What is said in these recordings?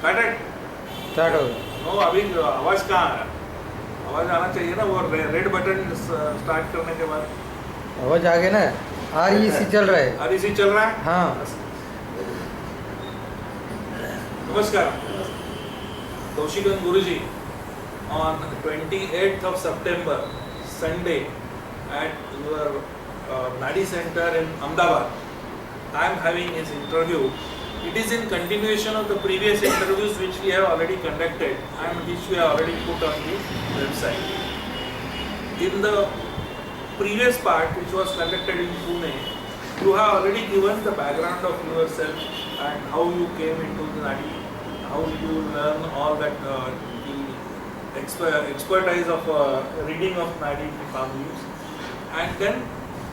Start हो गया। No अभी आवाज़ कहाँ आ रहा है? आवाज़ आना चाहिए ना, वो रेड बटन स्टार्ट करने के बाद। आवाज आ गया ना, REC चल रहा है। REC चल रहा है? हाँ। नमस्कार, Kaushikam Guruji, on 28th of September, Sunday, at your Nadi Center in Ahmedabad, I am having his interview. It is in continuation of the previous interviews which we have already conducted and which we have already put on the website. In the previous part, which was conducted in Pune, you have already given the background of yourself and how you came into the Nadi, how you learn all that the expertise of reading of Nadi palm leaves, and then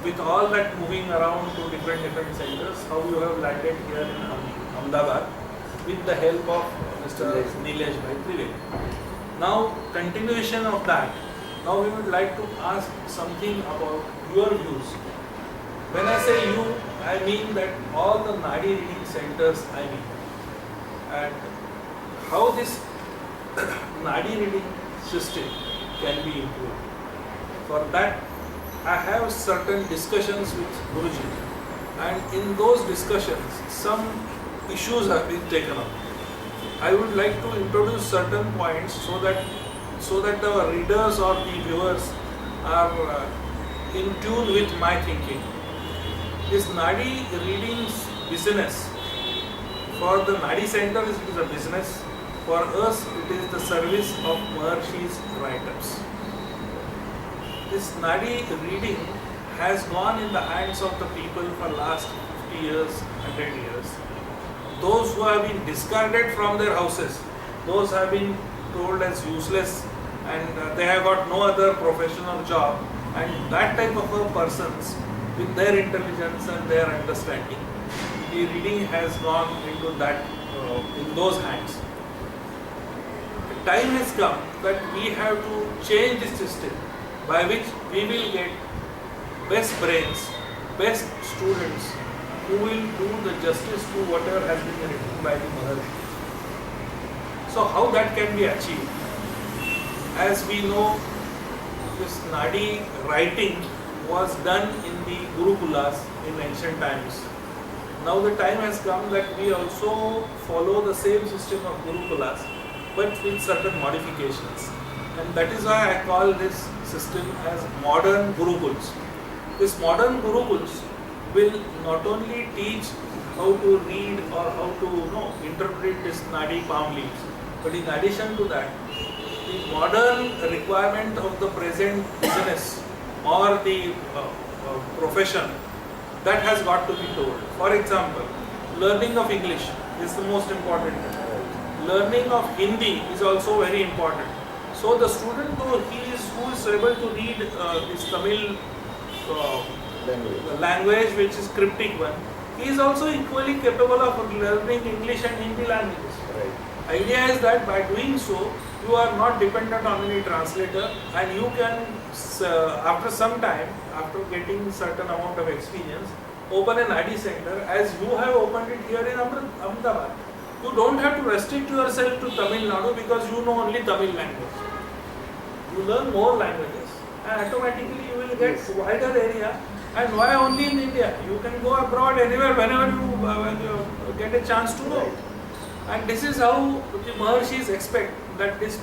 with all that moving around to different centers, how you have landed here in Ahmedabad with the help of Mr. Nilesh Bhai Trivedi. Now, continuation of that. Now we would like to ask something about your views. When I say you, I mean that all the Nadi reading centers I mean. And how this Nadi reading system can be improved. For that, I have certain discussions with Guruji, and in those discussions, some issues have been taken up. I would like to introduce certain points so that the readers or the viewers are in tune with my thinking. This Nadi reading business, for the Nadi center it is a business, for us it is the service of Maharshi's write-ups. This Nadi reading has gone in the hands of the people for last 50 years, 100 years. Those who have been discarded from their houses, those have been told as useless and they have got no other professional job, and that type of a persons with their intelligence and their understanding, the reading has gone into that in those hands. The time has come that we have to change this system by which we will get best brains, best students who will do the justice to whatever has been written by the Maharshi. So how that can be achieved? As we know, this Nadi writing was done in the Gurukulas in ancient times. Now the time has come that we also follow the same system of Gurukulas, but with certain modifications. And that is why I call this system as modern Gurukuls. This modern Gurukuls will not only teach how to read or how to interpret this Nadi palm leaves, but in addition to that, the modern requirement of the present business or the profession, that has got to be told. For example, learning of English is the most important thing. Learning of Hindi is also very important. So the student who is able to read this Tamil language, which is cryptic one, he is also equally capable of learning English and Hindi languages. Right. Idea is that by doing so, you are not dependent on any translator, and you can, after some time, after getting certain amount of experience, open an Nadi center as you have opened it here in Ahmedabad. You don't have to restrict yourself to Tamil Nadu because you know only Tamil language. You learn more languages and automatically you will get wider area. And why only in India? You can go abroad anywhere whenever you get a chance to go. And this is how the Maharshis expect that this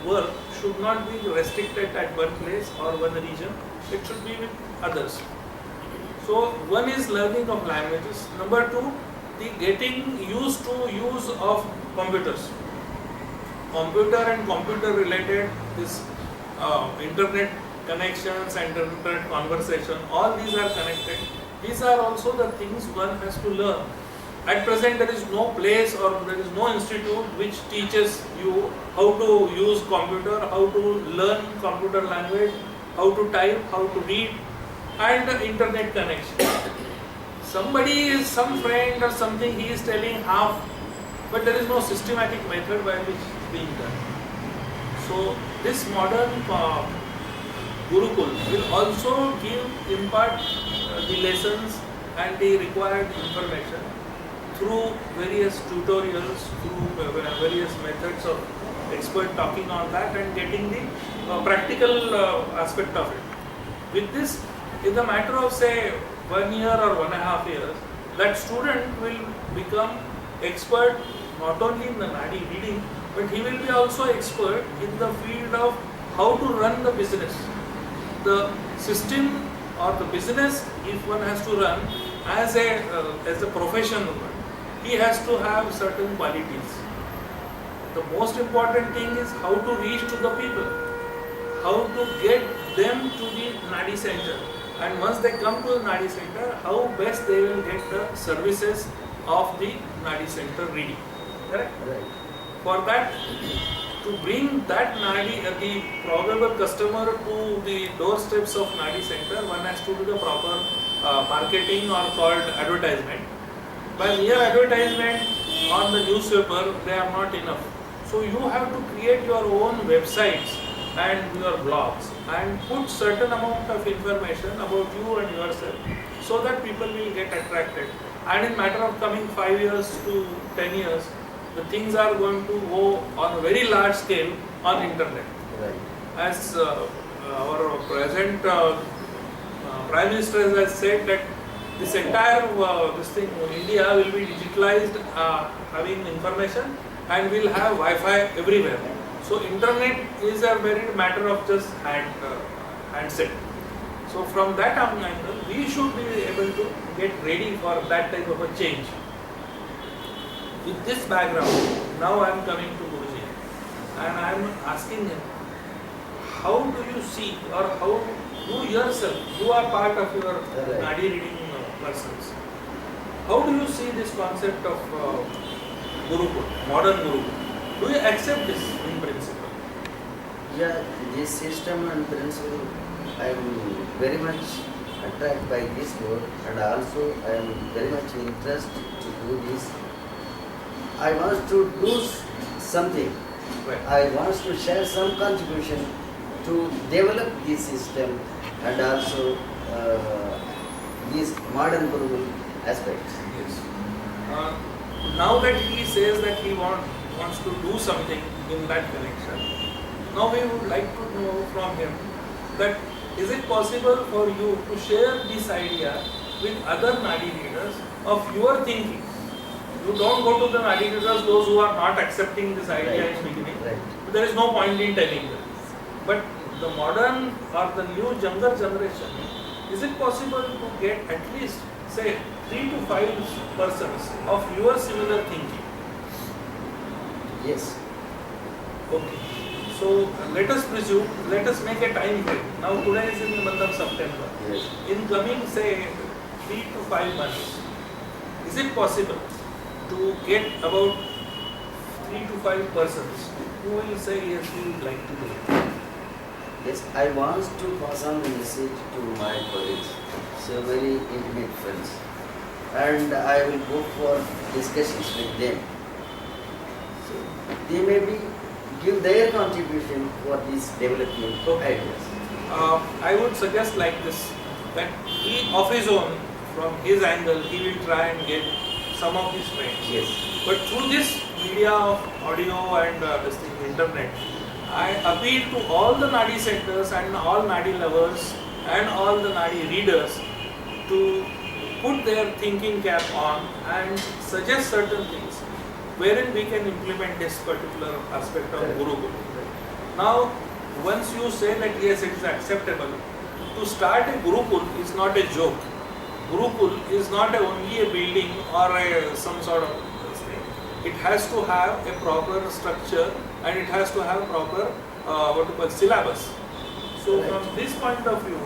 work should not be restricted at one place or one region. It should be with others. So one is learning of languages. Number two, the getting used to use of computers. Computer and computer related, this internet connections and internet conversation, all these are connected. These are also the things one has to learn. At present there is no place or there is no institute which teaches you how to use computer, how to learn computer language, how to type, how to read, and the internet connection. Somebody is some friend or something, he is telling half, but there is no systematic method by which it is being done. So this modern Gurukul will also impart the lessons and the required information through various tutorials, through various methods of expert talking on that and getting the practical aspect of it. With this, in the matter of say 1 year or 1.5 years, that student will become expert not only in the Nadi reading, but he will be also expert in the field of how to run the business. The system or the business, if one has to run as a profession, he has to have certain qualities. The most important thing is how to reach to the people, how to get them to the Nadi center, and once they come to the Nadi center, how best they will get the services of the Nadi center reading. Correct? Right. For that, to bring that Nadi, the probable customer to the doorsteps of Nadi center, one has to do the proper marketing or called advertisement. By mere advertisement on the newspaper, they are not enough. So you have to create your own websites and your blogs and put certain amount of information about you and yourself so that people will get attracted. And in matter of coming 5 years to 10 years, the things are going to go on a very large scale on internet. Right. As our present Prime Minister has said that this entire India will be digitalized, having information, and will have Wi-Fi everywhere. So internet is a very matter of just handset. So from that angle, we should be able to get ready for that type of a change. With this background, now I am coming to Guruji and I am asking him, how do you see, or how you yourself, you are part of your Nadi reading persons, how do you see this concept of Gurukul, modern Gurukul? Do you accept this in principle? Yeah, this system and principle, I am very much attracted by this work, and also I am very much interested to do this. I want to do something. Right. I want to share some contribution to develop this system and also these modern Gurukul aspects. Yes. Now that he says that he wants to do something in that connection, now we would like to know from him that is it possible for you to share this idea with other Nadi readers of your thinking? You don't go to the Nadi readers, those who are not accepting this idea in beginning. Right. There is no point in telling them. But the modern or the new younger generation, is it possible to get at least say 3 to 5 persons of your similar thinking? Yes. Okay. So let us presume, let us make a time frame. Now today is in the month of September. Yes. In coming say 3 to 5 months, is it possible to get about 3 to 5 persons who will say yes, we would like to do it? Yes, I want to pass on the message to my colleagues, so very intimate friends, and I will go for discussions with them. So they may be give their contribution for this development ideas. I would suggest like this, that he of his own, from his angle, he will try and get some of his friends. Yes. But through this media of audio and this thing, internet, I appeal to all the Nadi centers and all Nadi lovers and all the Nadi readers to put their thinking cap on and suggest certain things wherein we can implement this particular aspect of Gurukul. Now, once you say that yes, it is acceptable, to start a Gurukul is not a joke. Gurukul is not only a building or some sort of thing. It has to have a proper structure and it has to have proper syllabus. So from this point of view,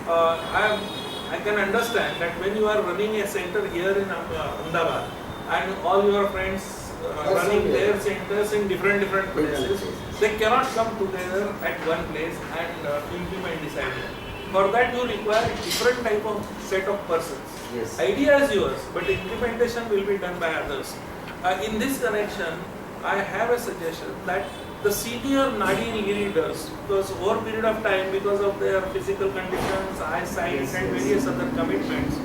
I can understand that when you are running a center here in Ahmedabad and all your friends running their centers in different places, they cannot come together at one place and implement this idea. For that you require a different type of set of persons. Yes. Idea is yours, but implementation will be done by others. In this connection, I have a suggestion that the senior Nadi readers, because over a period of time, because of their physical conditions, eyesight and various other commitments,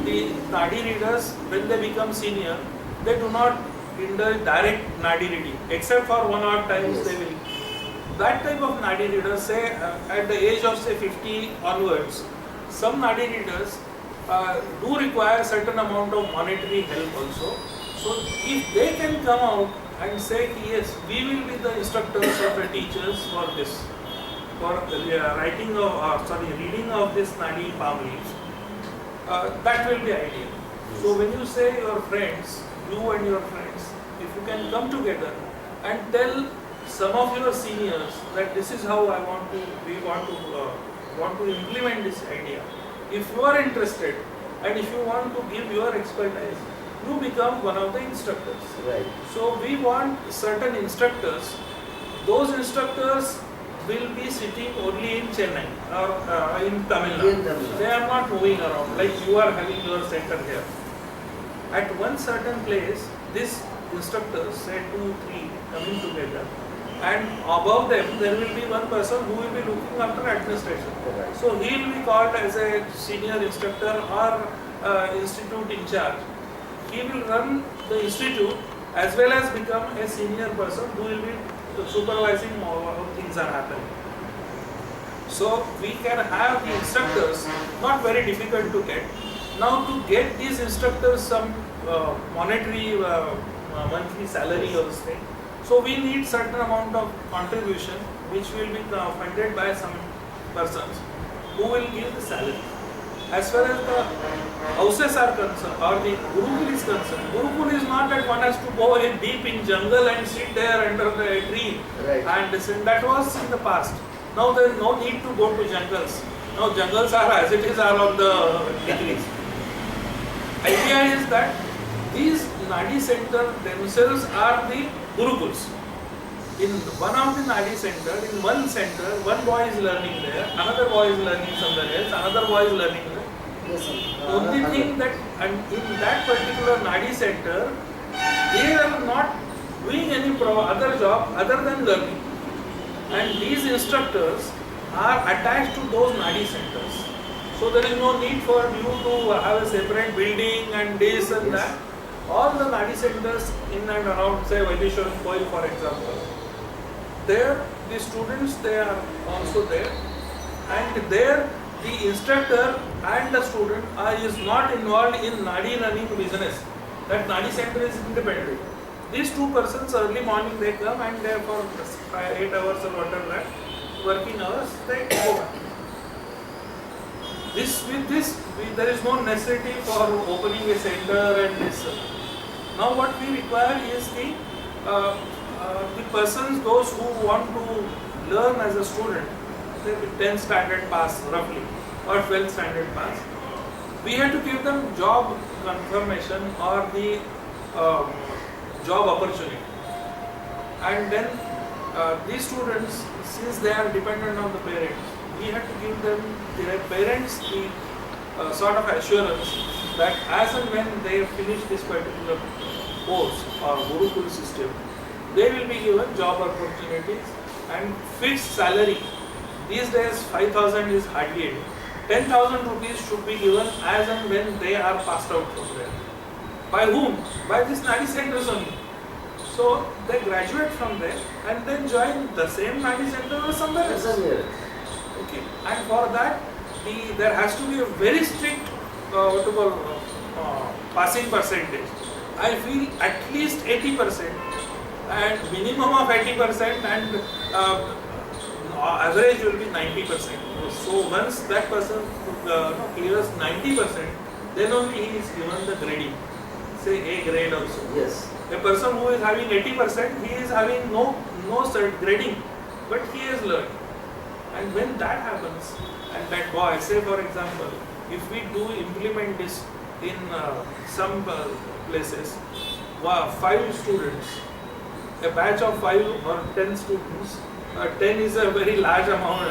the Nadi readers, when they become senior, they do not indulge direct nadi reading, except for one odd times Yes. they will. That type of nadi readers, say at the age of say 50 onwards, some nadi readers do require certain amount of monetary help also. So if they can come out and say yes, we will be the instructors or the teachers for this, for reading of this nadi palm leaves, that will be ideal. So when you say your friends, you and your friends, if you can come together and tell some of your seniors that this is how we want to implement this idea. If you are interested and if you want to give your expertise, you become one of the instructors. Right. So we want certain instructors. Those instructors will be sitting only in Chennai or in Tamil In Nadu. Tamil Nadu. They are not moving around like you are having your center here. At one certain place, these instructors, say 2, 3, coming together, and above them there will be one person who will be looking after administration. Right. So he will be called as a senior instructor or institute in charge. He will run the institute as well as become a senior person who will be supervising how things are happening. So we can have the instructors, not very difficult to get. Now to get these instructors some monetary monthly salary or thing, so we need certain amount of contribution which will be funded by some persons who will give the salary. As far as the houses are concerned or the Gurukul is concerned, Gurukul is not that one has to go in deep in jungle and sit there under the tree and listen. That was in the past. Now there is no need to go to jungles. Now jungles are as it is are on the degrees. Idea is that these Nadi center themselves are the Gurukuls. In one of the Nadi center, in one center, one boy is learning there, another boy is learning somewhere else, another boy is learning there. Yes, sir. Only thing that, and in that particular Nadi center, they are not doing any other job other than learning. And these instructors are attached to those Nadi centers. So there is no need for you to have a separate building and this and that. All the Nadi centers in and around, say, Vaidishwaran Koil, for example, there the students, they are also there, and there the instructor and the student is not involved in Nadi running business. That Nadi center is independent. These two persons early morning they come and they for 8 hours or whatever that working hours they go back. There is no necessity for opening a center and this. Now what we require is the persons, those who want to learn as a student, say with 10th standard pass roughly or 12th standard pass, we have to give them job confirmation or the job opportunity. And then these students, since they are dependent on the parents, we have to give them their parents the sort of assurance that as and when they finish this particular course or Gurukul system, they will be given job opportunities and fixed salary. These days 5,000 is hardly any. 10,000 rupees should be given as and when they are passed out from there. By whom? By these Nadi centers only. So they graduate from there and then join the same Nadi center or somewhere else. Okay. And for that, there has to be a very strict passing percentage. I feel at least 80% and minimum of 80% and average will be 90%. So once that person clears 90%, then only he is given the grading, say A grade also. Yes. A person who is having 80%, he is having no grading, but he has learned. And when that happens, and that boy, say for example, if we do implement this in some places, 5 students, a batch of 5 or 10 students, 10 is a very large amount,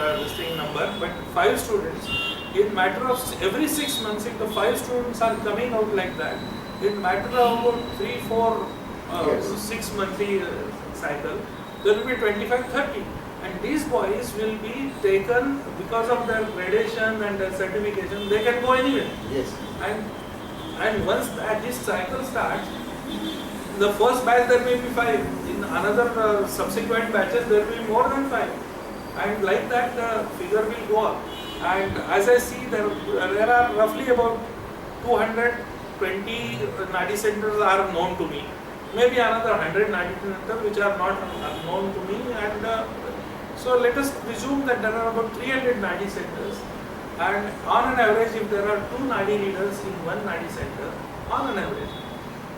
number, but 5 students, in matter of every 6 months, if the 5 students are coming out like that, in matter of 3, 4, 6 monthly cycle, there will be 25, 30. And these boys will be taken because of their gradation and their certification, they can go anywhere. Yes. And once this cycle starts, the first batch there may be 5. In another subsequent batches there will be more than 5. And like that the figure will go up. And as I see, there are roughly about 220 Nadi centers are known to me. Maybe another 100 Nadi centers which are not known to me. And so let us presume that there are about 300 Nadi centers. And on an average, if there are 2 Nadi readers in one Nadi center, on an average,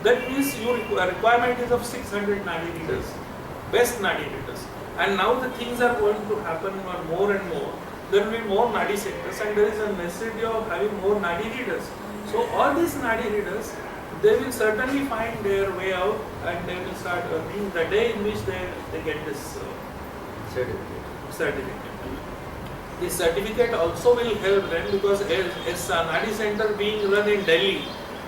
that means your requirement is of 600 Nadi readers, best Nadi readers. And now the things are going to happen more and more. There will be more Nadi centers and there is a necessity of having more Nadi readers. So all these Nadi readers, they will certainly find their way out and they will start earning the day in which they get this certificate. This certificate also will help them because as a Nadi center being run in Delhi,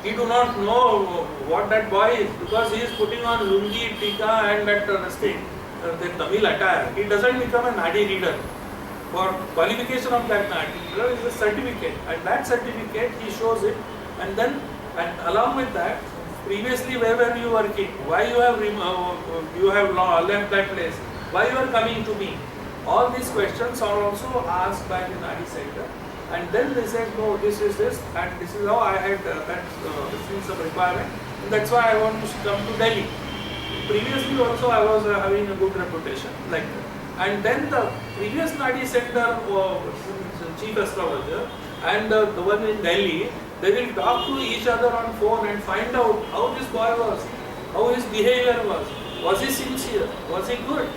he do not know what that boy is because he is putting on lungi, tika and that thing, the Tamil attire. He doesn't become a Nadi reader. For qualification of that Nadi reader is a certificate, and that certificate he shows it, and then along with that, previously where were you working? Why you have left that place? Why you are coming to me? All these questions are also asked by the Nadi center, and then they said, no, this is this, and this is how I had this is some requirement. And that's why I want to come to Delhi. Previously also I was having a good reputation like that. And then the previous Nadi center chief astrologer and the one in Delhi, they will talk to each other on phone and find out how this boy was, how his behavior was he sincere, was he good?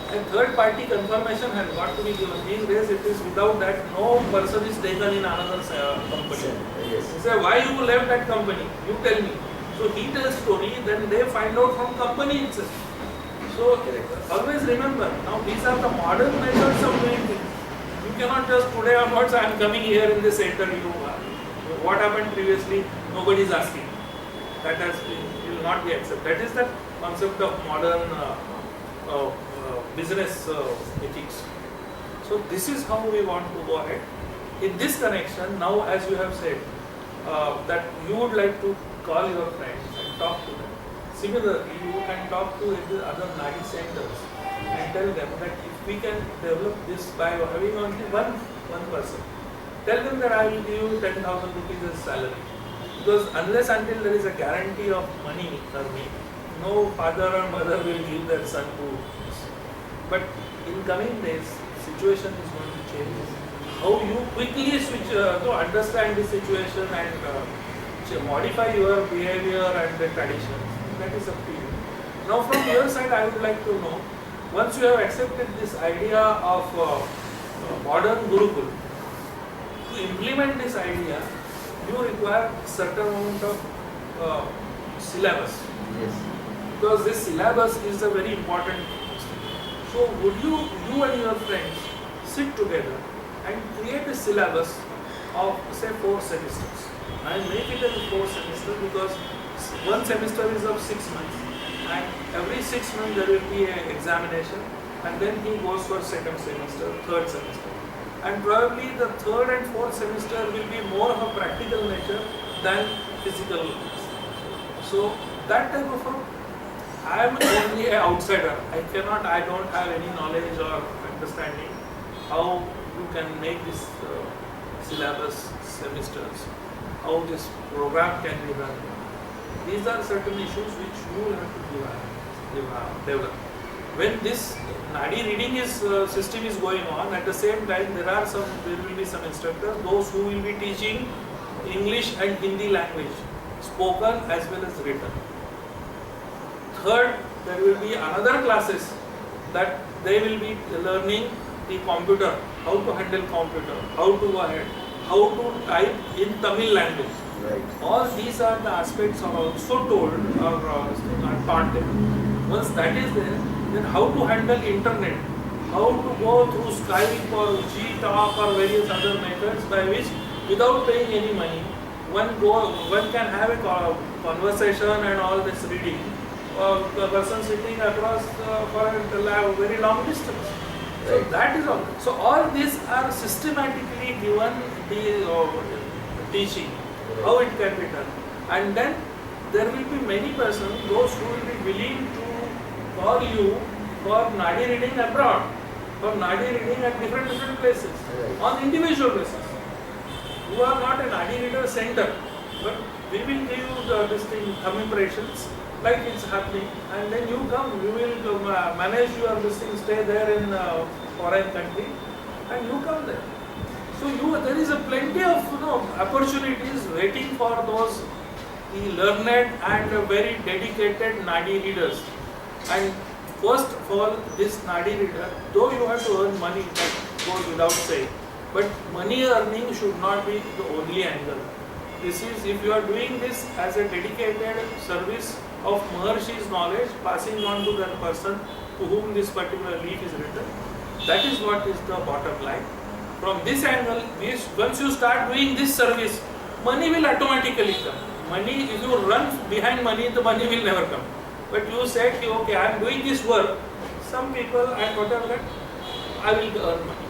And third party confirmation has got to be given. These days it is without that no person is taken in another company. Yes. He said, why you left that company? You tell me. So he tells story, then they find out from company itself. So always remember, now these are the modern methods of doing things. You cannot just today onwards I am coming here in this center. What happened previously? Nobody is asking. That will not be accepted. That is the concept of modern business ethics. So this is how we want to go ahead. In this connection, now as you have said, that you would like to call your friends and talk to them. Similarly, you can talk to the other Nadi centers and tell them that if we can develop this by having only one person, tell them that I will give you 10,000 rupees as salary. Because unless until there is a guarantee of money earning, no father or mother will give their son to this. But in coming days, situation is going to change. How you quickly switch to understand the situation and modify your behavior and the traditions, that is up to you. Now from your side, I would like to know, once you have accepted this idea of modern Gurukul, to implement this idea, you require certain amount of syllabus. Yes. Because this syllabus is a very important thing. So would you and your friends sit together and create a syllabus of say 4 semesters and make it as 4 semesters, because one semester is of 6 months and every 6 months there will be an examination and then he goes for second semester, third semester. And probably the third and fourth semester will be more of a practical nature than physical. So that type of I am only an outsider. I don't have any knowledge or understanding how you can make this syllabus semesters, how this program can be run. These are certain issues which you will have to develop. When this Nadi reading system is going on, at the same time there will be some instructors, those who will be teaching English and Hindi language, spoken as well as written. Third, there will be another classes that they will be learning the computer, how to handle computer, how to go ahead, how to type in Tamil language. Right. All these are the aspects are also told or are taught them. Once that is there, then how to handle internet, how to go through Skype or G-Talk or various other methods by which without paying any money, one can have a conversation and all this reading. A person sitting across for a very long distance. So that is all. So all these are systematically given the teaching, how it can be done. And then there will be many persons, those who will be willing to call you for Nadi reading abroad, for Nadi reading at different places, Right. on individual basis. You are not a Nadi reader center, but we will give you this thing, thumb impressions, like it's happening, and then you come, you will manage your this thing, stay there in foreign country, and you come there. So there is a plenty of opportunities waiting for those the learned and very dedicated Nadi readers. And first of all, this Nadi reader, though you have to earn money, that goes without saying, but money earning should not be the only angle. This is, if you are doing this as a dedicated service of Maharshi's knowledge, passing on to that person to whom this particular leaf is written, that is what is the bottom line. From this angle, once you start doing this service, money will automatically come. Money, if you run behind money, the money will never come. But you said, okay, I am doing this work, some people and whatever that, I will earn money.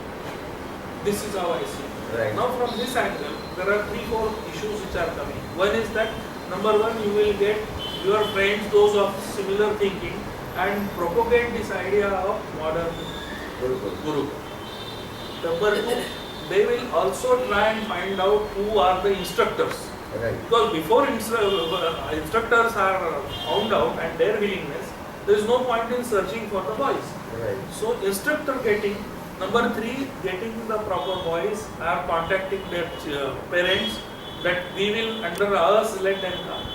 This is how I see it. Right. Now from this angle, there are 3-4 issues which are coming. One is that, number one, you will get your friends, those of similar thinking, and propagate this idea of modern Guru. Number two, they will also try and find out who are the instructors. Right. Because before instructors are found out and their willingness, there is no point in searching for the boys. Right. So instructor getting, number three, getting the proper boys, are contacting their parents that we will under us let them come.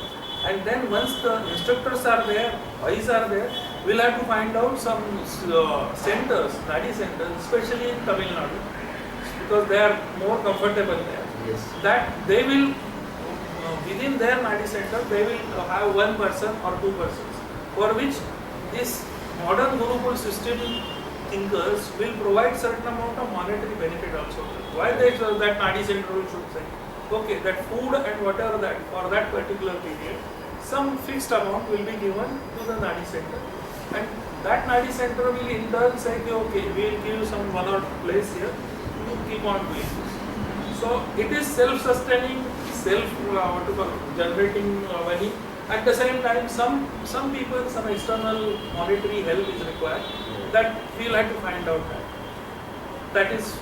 And then once the instructors are there, boys are there, we'll have to find out some centers, Nadi centers, especially in Tamil Nadu, because they are more comfortable there. Yes. That they will, within their Nadi center, they will have one person or two persons, for which this modern Gurukul system thinkers will provide certain amount of monetary benefit also. Why that Nadi center should say, okay, that food and whatever that, for that particular period, some fixed amount will be given to the Nadi center. And that Nadi center will in turn say, okay, we will give you some one or two place here, you keep on doing this. So it is self-sustaining, generating money. At the same time, some people, some external monetary help is required. That we will have to find out that. That is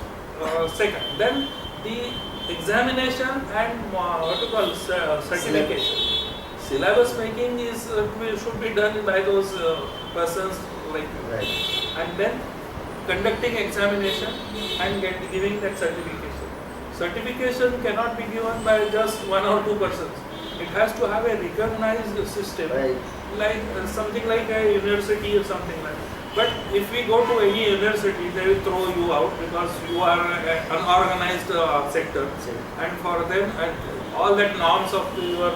second. Then the examination and certification. Syllabus making is should be done by those persons like you. Right. And then conducting examination and giving that certification. Certification cannot be given by just one or two persons. It has to have a recognized system, Right. like something like a university or something like that. But if we go to any university, they will throw you out because you are an unorganized sector, and for them, all that norms of your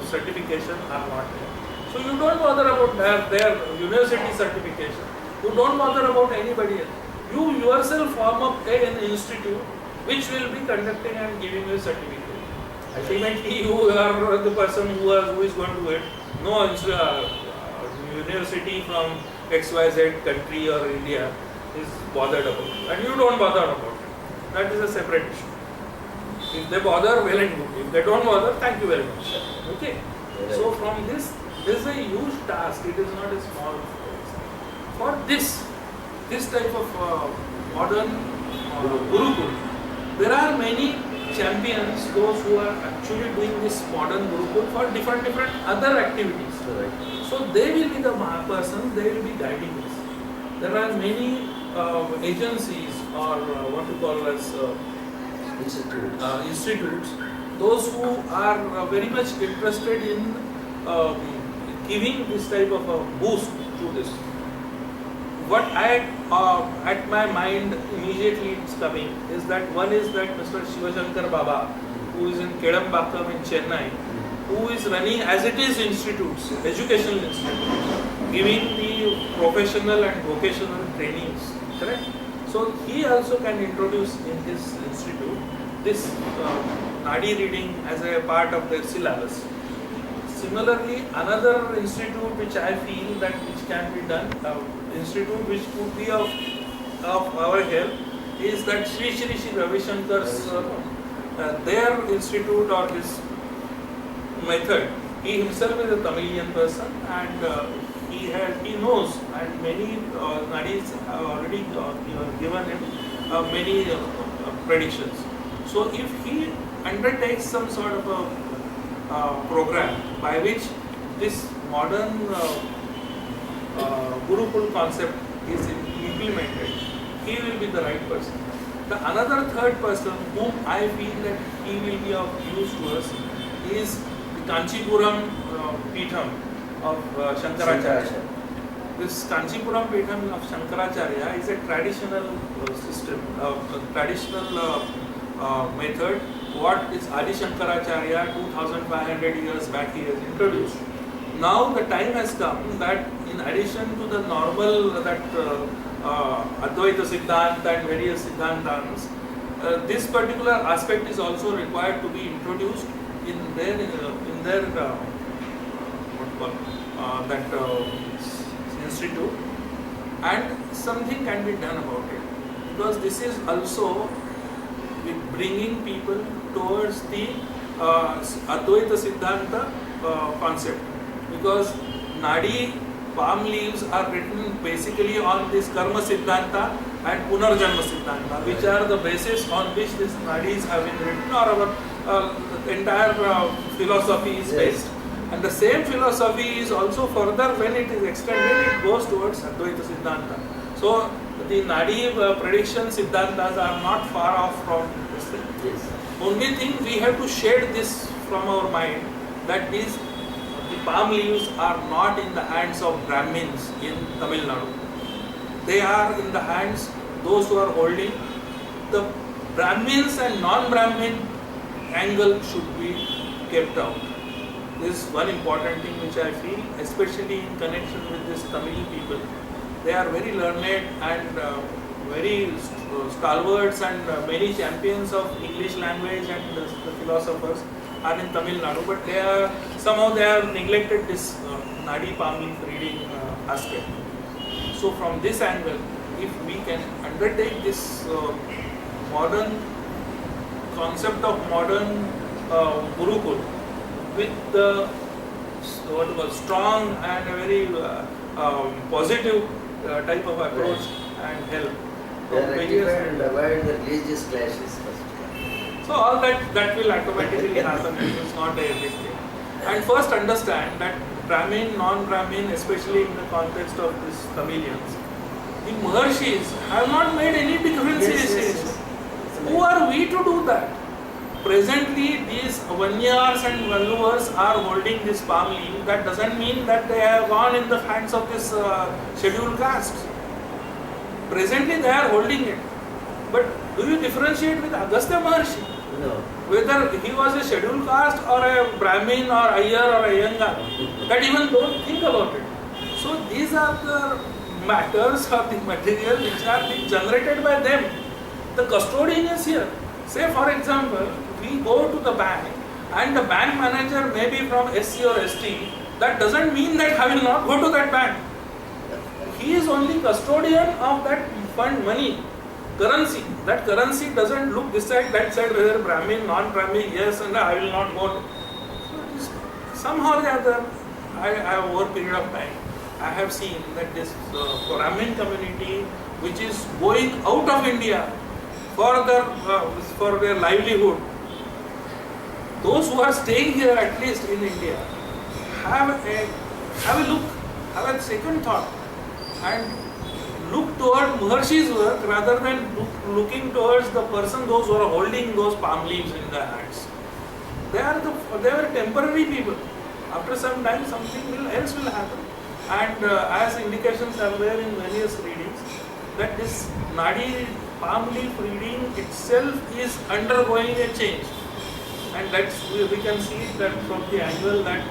certification are not there. So you don't bother about their university certification. You don't bother about anybody else. You yourself form up an institute which will be conducting and giving you a certificate. Ultimately, you are the person who is going to it. No university from XYZ country or India is bothered about it. And you don't bother about it. That is a separate issue. If they bother, well and good. If they don't bother, thank you very much. Okay? So from this is a huge task. It is not a small task. For this type of modern Gurukul, there are many champions, those who are actually doing this modern Gurukul for different other activities. Right. So they will be the persons, they will be guiding us. There are many agencies or what you call as institutes, those who are very much interested in giving this type of a boost to this. What at my mind immediately it's coming is that one is that Mr. Shivashankar Baba, who is in Kedambakam in Chennai, who is running as it is institutes, educational institutes, giving the professional and vocational trainings, correct? So he also can introduce in his institute this Nadi reading as a part of the syllabus. Similarly, another institute which I feel that which can be done, institute which could be of our help, is that Sri Ravi Shankar's their institute or his method He himself is a Tamilian person, and he knows, and many nadis have already given him many predictions. So if he undertakes some sort of a program by which this modern Gurukul concept is implemented, he will be the right person. The another third person whom I feel that he will be of use to us is the Kanchipuram Peetham of Shankaracharya. This Kanchipuram Peetham of Shankaracharya is a traditional system, traditional method. What is Adi Shankaracharya 2500 years back he has introduced. Now the time has come that in addition to the normal Advaita Siddhanta and various Siddhantans, this particular aspect is also required to be introduced in their institute, and something can be done about it, because this is also bringing people towards the Advaita Siddhanta concept, because Nadi palm leaves are written basically on this Karma Siddhanta and Punarjanma Siddhanta, which are the basis on which these Nadis have been written, or our entire philosophy is based. And the same philosophy is also further, when it is extended, it goes towards Advaita Siddhanta. So the Nadi prediction Siddhantas are not far off from this thing. Yes. Only thing we have to shed this from our mind, that is, the palm leaves are not in the hands of Brahmins in Tamil Nadu. They are in the hands those who are holding. The Brahmins and non-Brahmin angle should be kept out. This is one important thing which I feel, especially in connection with this Tamil people. They are very learned and very stalwarts, and many champions of English language and the philosophers are in Tamil Nadu, but somehow they have neglected this Nadi palm leaf reading aspect. So from this angle, if we can undertake this modern concept of modern Gurukul with the strong and a very positive type of approach and help. They are rectify and avoid the religious clashes first. So all that will automatically happen. It is not a big thing. And first understand that Brahmin, non-Brahmin, especially in the context of these Tamilians, the Maharshis have not made any differentiation. Yes. Who are we to do that? Presently, these Vanyars and Valluvars are holding this palm leaf. That doesn't mean that they have gone in the hands of this scheduled caste. Presently, they are holding it. But do you differentiate with Agastya Maharshi? No. Whether he was a scheduled caste or a Brahmin or Iyer or Iyengar, that even don't think about it. So these are the matters or the material which are being generated by them. The custodian is here. Say for example, we go to the bank and the bank manager may be from SC or ST. That doesn't mean that I will not go to that bank. He is only custodian of that fund money. Currency. That currency doesn't look this side, that side, whether Brahmin, non-Brahmin, yes, and I will not go. So it is somehow or the other, over a period of time, I have seen that this Brahmin community, which is going out of India for their livelihood, those who are staying here, at least in India, have a look, have a second thought, and look toward Maharshi's work rather than looking towards the person, those who are holding those palm leaves in their hands. They are temporary people. After some time, something else will happen. And as indications are there in various readings, that this Nadi palm leaf reading itself is undergoing a change. And that's, we can see that from the angle that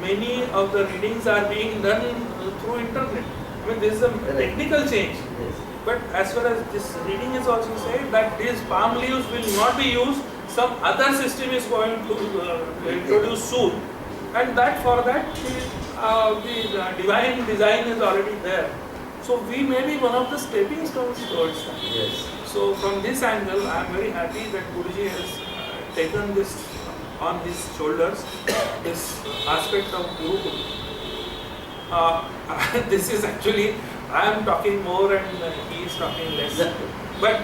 many of the readings are being done through internet. I mean, this is a technical change. Yes. But as far as this reading is also said that these palm leaves will not be used, some other system is going to introduce soon. And that for that the divine design is already there. So we may be one of the stepping stones towards that. Yes. So from this angle, I am very happy that Guruji has taken this on his shoulders this aspect of Gurukul. This is actually, I am talking more and he is talking less. But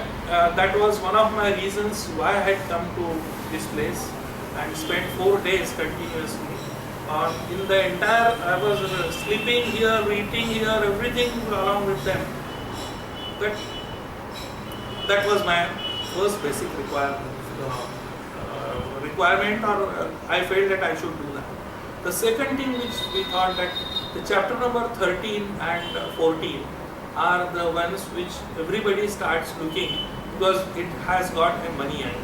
that was one of my reasons why I had come to this place and spent 4 days continuously. In the entire, I was sleeping here, eating here, everything along with them. That was my first basic requirement, or I felt that I should do that. The second thing which we thought that the chapter number 13 and 14 are the ones which everybody starts looking because it has got a money angle.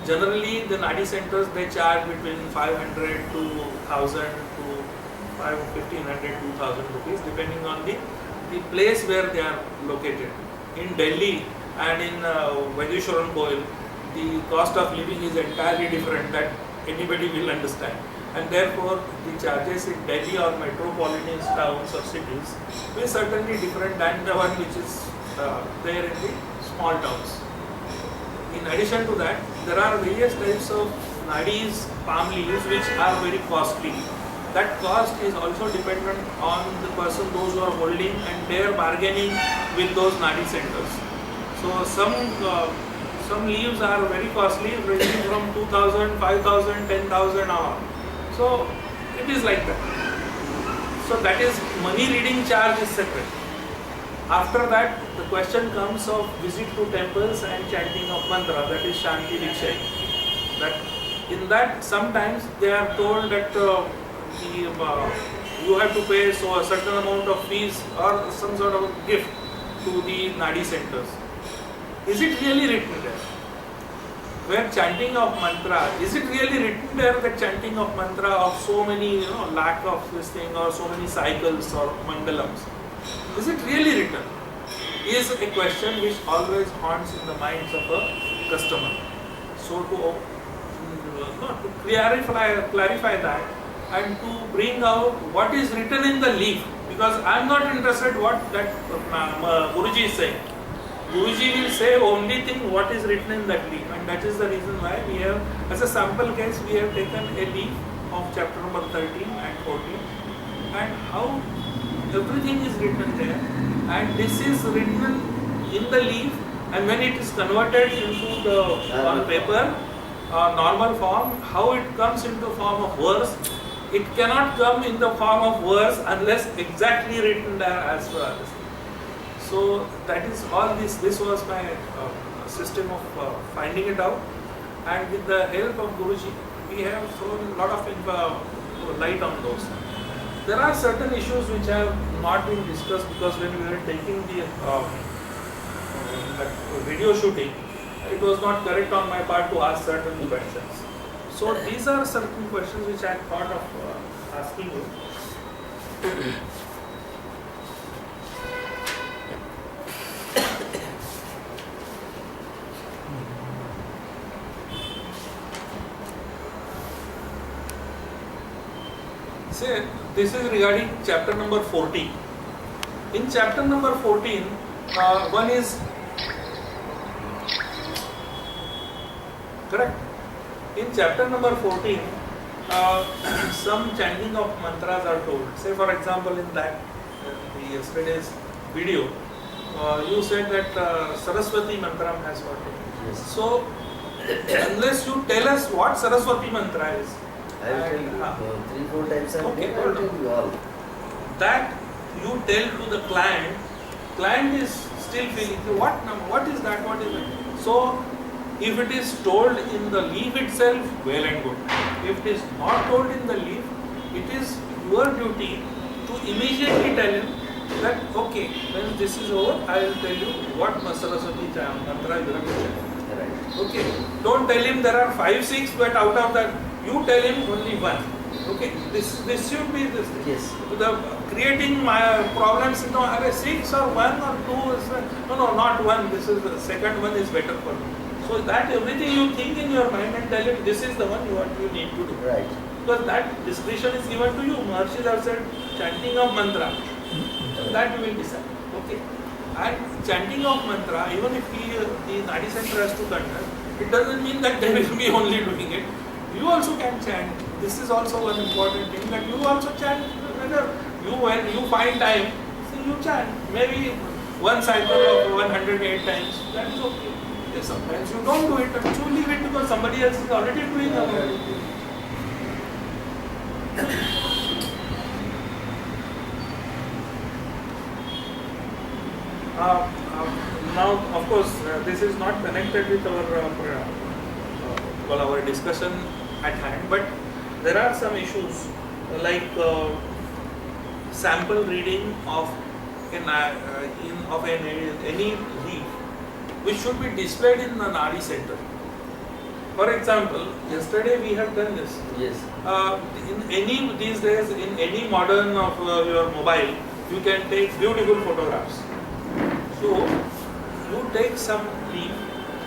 Generally, the Nadi centers, they charge between 500 to 1000 to 1500, 2000 rupees depending on the place where they are located. In Delhi and in Vaideshwaran Koil, the cost of living is entirely different, that anybody will understand. And therefore, the charges in Delhi or metropolitan towns or cities will certainly different than the one which is there in the small towns. In addition to that, there are various types of nadis, palm leaves, which are very costly. That cost is also dependent on the person, those who are holding, and they are bargaining with those nadi centers. So some leaves are very costly, ranging from 2000, 5000, 10,000 hour. So it is like that. So that is money reading charge is separate. After that, the question comes of visit to temples and chanting of mantra, that is Shanti Diksha. That in that sometimes they are told that you have to pay so a certain amount of fees or some sort of gift to the Nadi centers. Is it really written there? Where chanting of mantra, is it really written there that chanting of mantra of so many, lack of this thing or so many cycles or mangalams? Is it really written? Is a question which always haunts in the minds of a customer. So to clarify that and to bring out what is written in the leaf, because I am not interested what that Guruji is saying. Guruji will say only thing what is written in that leaf, and that is the reason why we have, as a sample case, we have taken a leaf of chapter number 13 and 14 and how everything is written there, and this is written in the leaf, and when it is converted into the on paper, normal form, how it comes into form of verse. It cannot come in the form of verse unless exactly written there as per others. So that is all this. This was my system of finding it out, and with the help of Guruji, we have thrown a lot of light on those. There are certain issues which have not been discussed because when we were taking the video shooting, it was not correct on my part to ask certain questions. So these are certain questions which I thought of asking you. Say, this is regarding chapter number 14. In chapter number 14, one is correct. In chapter number 14, some chanting of mantras are told. Say, for example, in that yesterday's video, you said that Saraswati mantra has got it. Yes. So, unless you tell us what Saraswati mantra is, I will tell you 3-4 times a Okay, day. I will tell you all. that you tell to the client is still feeling, what is that? So, if it is told in the leaf itself, well and good. If it is not told in the leaf, it is your duty to immediately tell him that, okay, when this is over, I will tell you what Saraswati mantra you have to chant. Right. Okay, don't tell him there are 5-6, but out of that, you tell him only one. Okay, this should be this. Yes. The creating my problems, 6 or 1 or 2 is no, not 1. This is the second one is better for me. So that everything you think in your mind and tell him this is the one you need to do. Right. Because that discretion is given to you. Maharshis have said chanting of mantra. That you will decide. Okay. And chanting of mantra, even if the Nadi center has to conduct, it doesn't mean that they will be only doing it. You also can chant. This is also one important thing, that you also chant. Whether when you find time, so you chant. Maybe one cycle of 108 times. That is okay. Yes, sometimes you don't do it, but you leave it because somebody else is already doing it. Now, of course, this is not connected with our discussion at hand, but there are some issues like sample reading of any leaf, which should be displayed in the Nadi center. For example, yesterday we have done this. Yes. These days, in any modern of your mobile, you can take beautiful photographs. So you take some leaf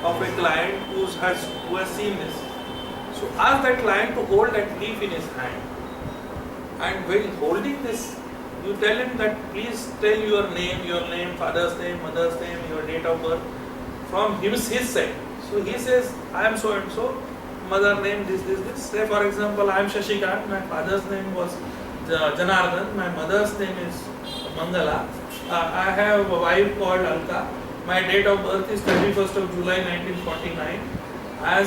of a client who has seen this. So ask that client to hold that leaf in his hand, and while holding this, you tell him that please tell your name, father's name, mother's name, your date of birth from his side. So he says, I am so and so, mother name this. Say for example, I am Shashikant, my father's name was Janardhan, my mother's name is Mangala, I have a wife called Alka, my date of birth is 31st of July 1949, I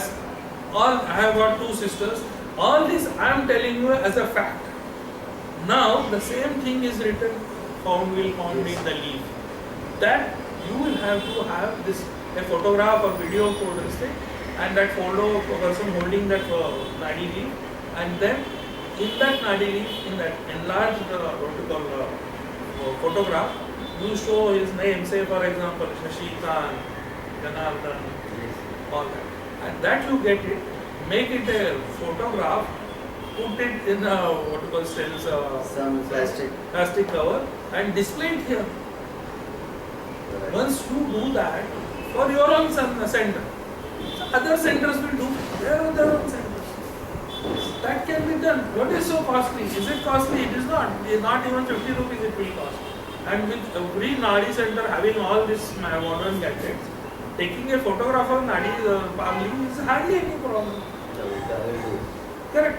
have got 2 sisters. All this I am telling you as a fact. Now the same thing is written, found in the leaf. That you will have to have this a photograph or video for this thing, and that photo of a person holding that nadi leaf, and then in that nadi leaf, in that enlarged photograph, you show his name, say for example Shashikant, Janardhan, all that. And that you get it, make it a photograph, put it in a Some plastic cover and display it here. Right. Once you do that for your own center, other centers will do their own centers. That can be done. What is so costly? Is it costly? It is not. Not even 50 rupees it will cost. And with every Nadi center having all this modern gadgets, taking a photograph of Nadi family is hardly any problem. Correct.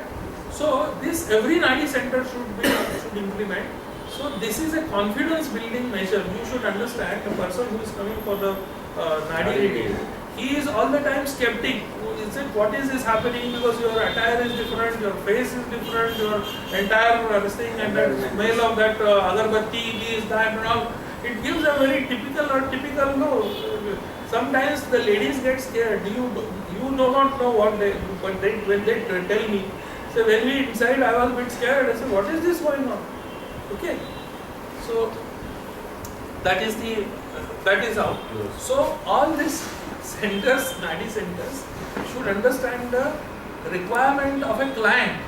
So this every Nadi center should implement. So this is a confidence building measure. You should understand the person who is coming for the Nadi reading, he is all the time skeptic. Is it, what is this happening? Because your attire is different, your face is different, your entire thing and that smell of that agarbatti, this, that and all. It gives a very typical no. Sometimes the ladies get scared. You do not know what they, but when they tell me. So when we inside, I was a bit scared. I said, what is this going on? Okay. So that is how. So all these centers, Nadi centers, should understand the requirement of a client.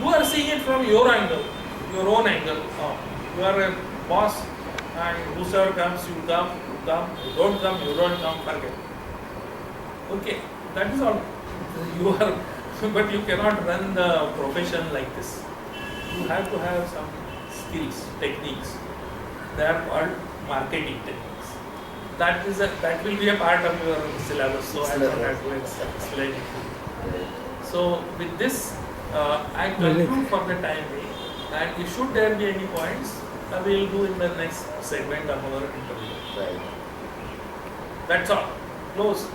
You are seeing it from your angle, your own angle. You are a boss, and whosoever comes, you come. You don't come, forget. Okay, that is all. You are, but you cannot run the profession like this. You have to have some skills, techniques. They are called marketing techniques. That will be a part of your syllabus. So I will have to explain it. So with this, I conclude for the time being. And if should there be any points, we will do in the next segment of our interview. Right. That's all. Close.